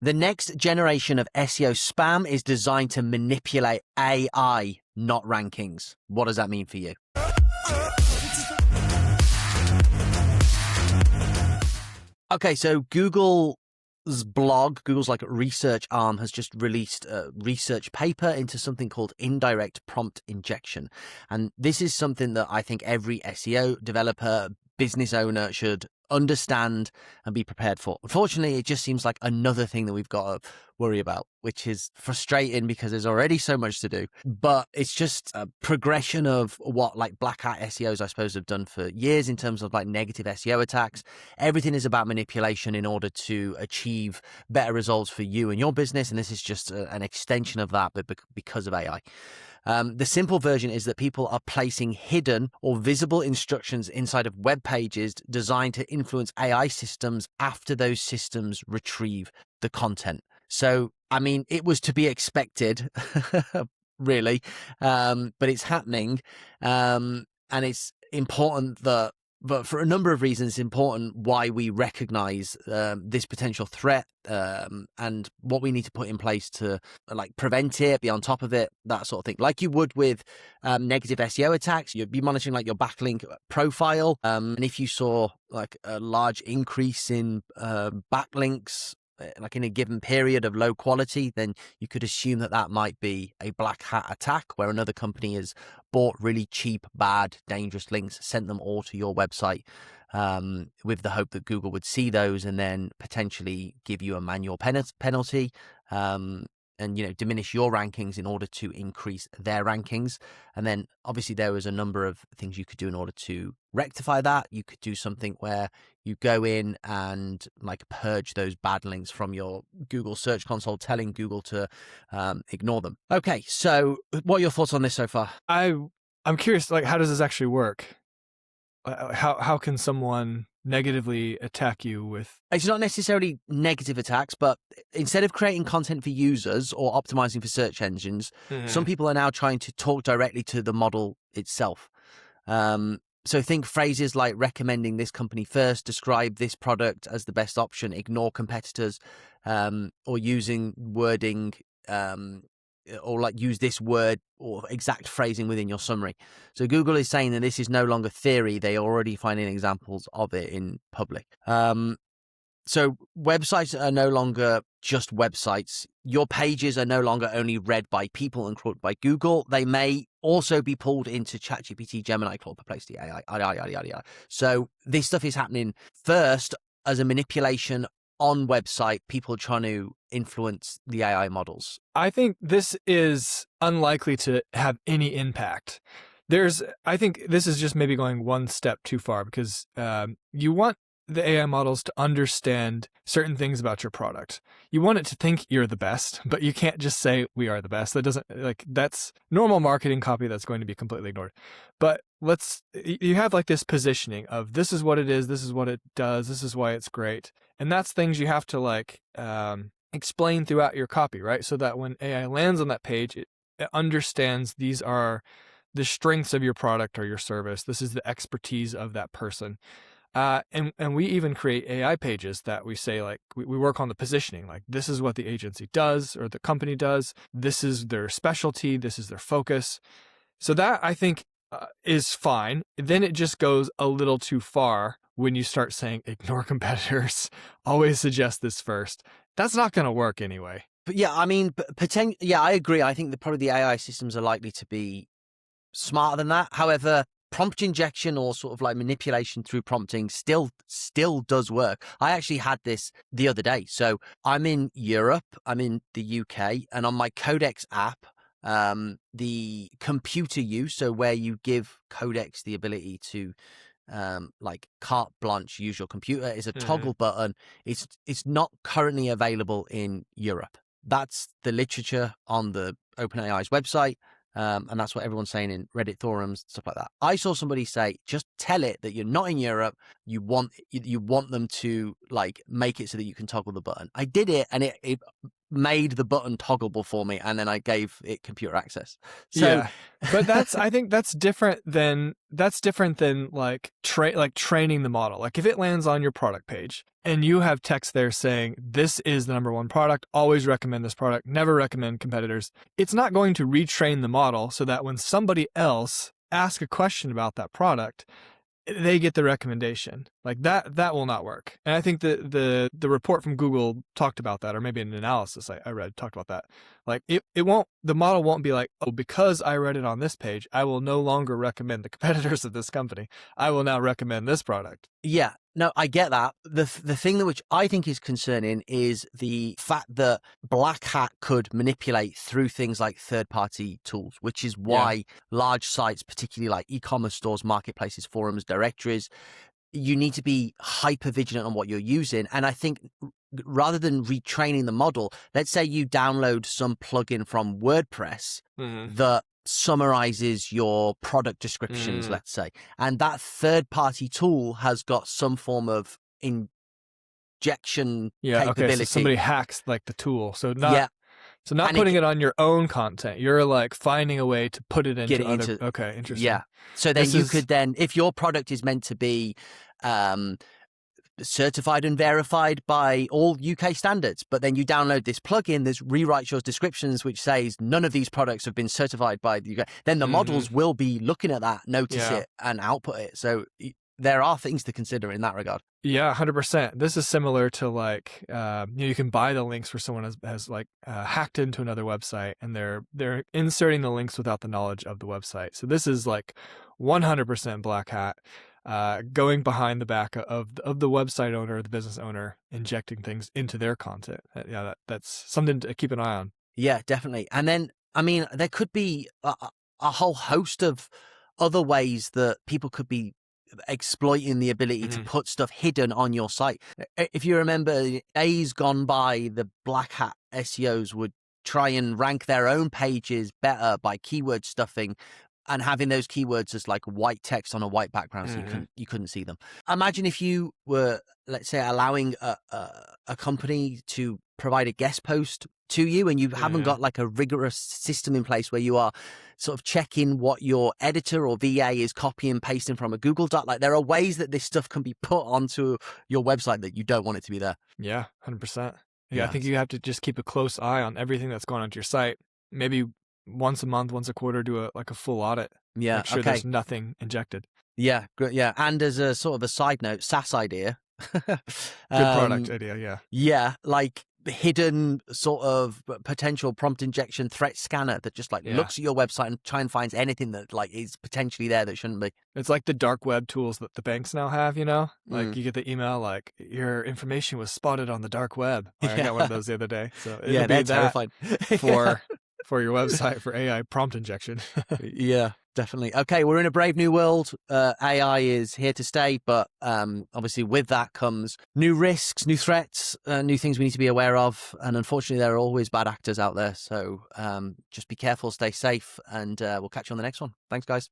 The next generation of SEO spam is designed to manipulate AI, not rankings. What does that mean for you? Okay, so Google's blog, Google's like research arm, has just released a research paper into something called indirect prompt injection. And this is something that I think every SEO developer, business owner should understand and be prepared for. Unfortunately, it just seems like another thing that we've got to worry about, which is frustrating because there's already so much to do. But it's just a progression of what like black hat SEOs, I suppose, have done for years in terms of like negative SEO attacks. Everything is about manipulation in order to achieve better results for you and your business. And this is just an extension of that, but because of AI. The simple version is that people are placing hidden or visible instructions inside of web pages designed to influence AI systems after those systems retrieve the content. So, I mean, it was to be expected, really, but it's happening. And it's important that, but for a number of reasons, it's important why we recognize this potential threat and what we need to put in place to like prevent it, be on top of it, that sort of thing. Like you would with negative SEO attacks, you'd be monitoring like your backlink profile. And if you saw like a large increase in backlinks, like in a given period of low quality, then you could assume that that might be a black hat attack where another company has bought really cheap, bad, dangerous links, sent them all to your website with the hope that Google would see those and then potentially give you a manual penalty and, you know, diminish your rankings in order to increase their rankings. And then obviously there was a number of things you could do in order to rectify that. You could do something where you go in and like purge those bad links from your Google Search Console, telling Google to ignore them. Okay, so what are your thoughts on this so far? I'm curious, like, how does this actually work? How can someone negatively attack you with? It's not necessarily negative attacks, but instead of creating content for users or optimizing for search engines, some people are now trying to talk directly to the model itself. So think phrases like recommending this company first, describe this product as the best option, ignore competitors, or using wording, or like use this word or exact phrasing within your summary. So Google is saying that this is no longer theory. They are already finding examples of it in public. So websites are no longer just websites. Your pages are no longer only read by people and crawled by Google. They may also be pulled into ChatGPT, Gemini, Claude, Perplexity, AI, yada, yada, yada. So this stuff is happening first as a manipulation on website, people trying to influence the AI models. I think this is unlikely to have any impact. I think this is just maybe going one step too far because you want the AI models to understand certain things about your product. You want it to think you're the best, but you can't just say we are the best. That's normal marketing copy that's going to be completely ignored. But you have like this positioning of this is what it is, this is what it does, this is why it's great. And that's things you have to like explain throughout your copy, right? So that when AI lands on that page, it understands these are the strengths of your product or your service. This is the expertise of that person. And we even create AI pages that we say, like, we work on the positioning, like this is what the agency does or the company does. This is their specialty. This is their focus. So that I think is fine. Then it just goes a little too far when you start saying ignore competitors, always suggest this first. That's not going to work anyway. But yeah, I mean, yeah, I agree. I think that probably the AI systems are likely to be smarter than that. However, prompt injection or sort of like manipulation through prompting still does work. I actually had this the other day. So I'm in Europe, I'm in the UK, and on my Codex app, the computer use, so where you give Codex the ability to like carte blanche use your computer, is a toggle button. It's not currently available in Europe. That's the literature on the OpenAI's website. And that's what everyone's saying in Reddit forums, stuff like that. I saw somebody say, just tell it that you're not in Europe. You want them to like make it so that you can toggle the button. I did it, and it made the button toggleable for me, and then I gave it computer access. So, yeah, but I think that's different than like training the model. Like if it lands on your product page and you have text there saying, this is the number one product, always recommend this product, never recommend competitors, it's not going to retrain the model so that when somebody else asks a question about that product, they get the recommendation. Like that will not work. And I think the report from Google talked about that, or maybe an analysis I read talked about that. Like it won't, the model won't be like, oh, because I read it on this page, I will no longer recommend the competitors of this company. I will now recommend this product. Yeah, no, I get that. The thing that which I think is concerning is the fact that Black Hat could manipulate through things like third-party tools, which is why large sites, particularly like e-commerce stores, marketplaces, forums, directories, you need to be hyper vigilant on what you're using. And I think rather than retraining the model, let's say you download some plugin from WordPress that summarizes your product descriptions, let's say, and that third-party tool has got some form of injection capability. Okay, so somebody hacks like the tool. So not putting it on your own content. You're like finding a way to put it into other. Okay, interesting. Yeah. So then could then, if your product is meant to be certified and verified by all UK standards, but then you download this plugin that rewrites your descriptions, which says none of these products have been certified by the UK, then the models will be looking at that, notice it, and output it. So there are things to consider in that regard. Yeah, 100%. This is similar to like, you can buy the links where someone has like hacked into another website, and they're inserting the links without the knowledge of the website. So this is like 100% Black Hat. Going behind the back of the website owner, the business owner, injecting things into their content. Yeah, that's something to keep an eye on. Yeah, definitely. And then, I mean, there could be a whole host of other ways that people could be exploiting the ability to put stuff hidden on your site. If you remember, days gone by, the Black Hat SEOs would try and rank their own pages better by keyword stuffing, and having those keywords as like white text on a white background, so you couldn't see them. Imagine if you were, let's say, allowing a company to provide a guest post to you, and you haven't got like a rigorous system in place where you are sort of checking what your editor or VA is copying and pasting from a Google Doc. Like, there are ways that this stuff can be put onto your website that you don't want it to be there. Yeah, 100%. Yeah, I think you have to just keep a close eye on everything that's going onto your site. Maybe once a month, once a quarter, do a full audit. Yeah, make sure there's nothing injected. Yeah, good. Yeah, and as a sort of a side note, SaaS idea. Good product idea. Yeah. Yeah, like hidden sort of potential prompt injection threat scanner that just like looks at your website and try and finds anything that like is potentially there that shouldn't be. It's like the dark web tools that the banks now have, you know, like you get the email like your information was spotted on the dark web. I got one of those the other day. So it'll be terrifying for your website for AI prompt injection. Yeah, definitely. Okay, we're in a brave new world. AI is here to stay, but obviously with that comes new risks, new threats, new things we need to be aware of. And unfortunately, there are always bad actors out there. So just be careful, stay safe, and we'll catch you on the next one. Thanks, guys.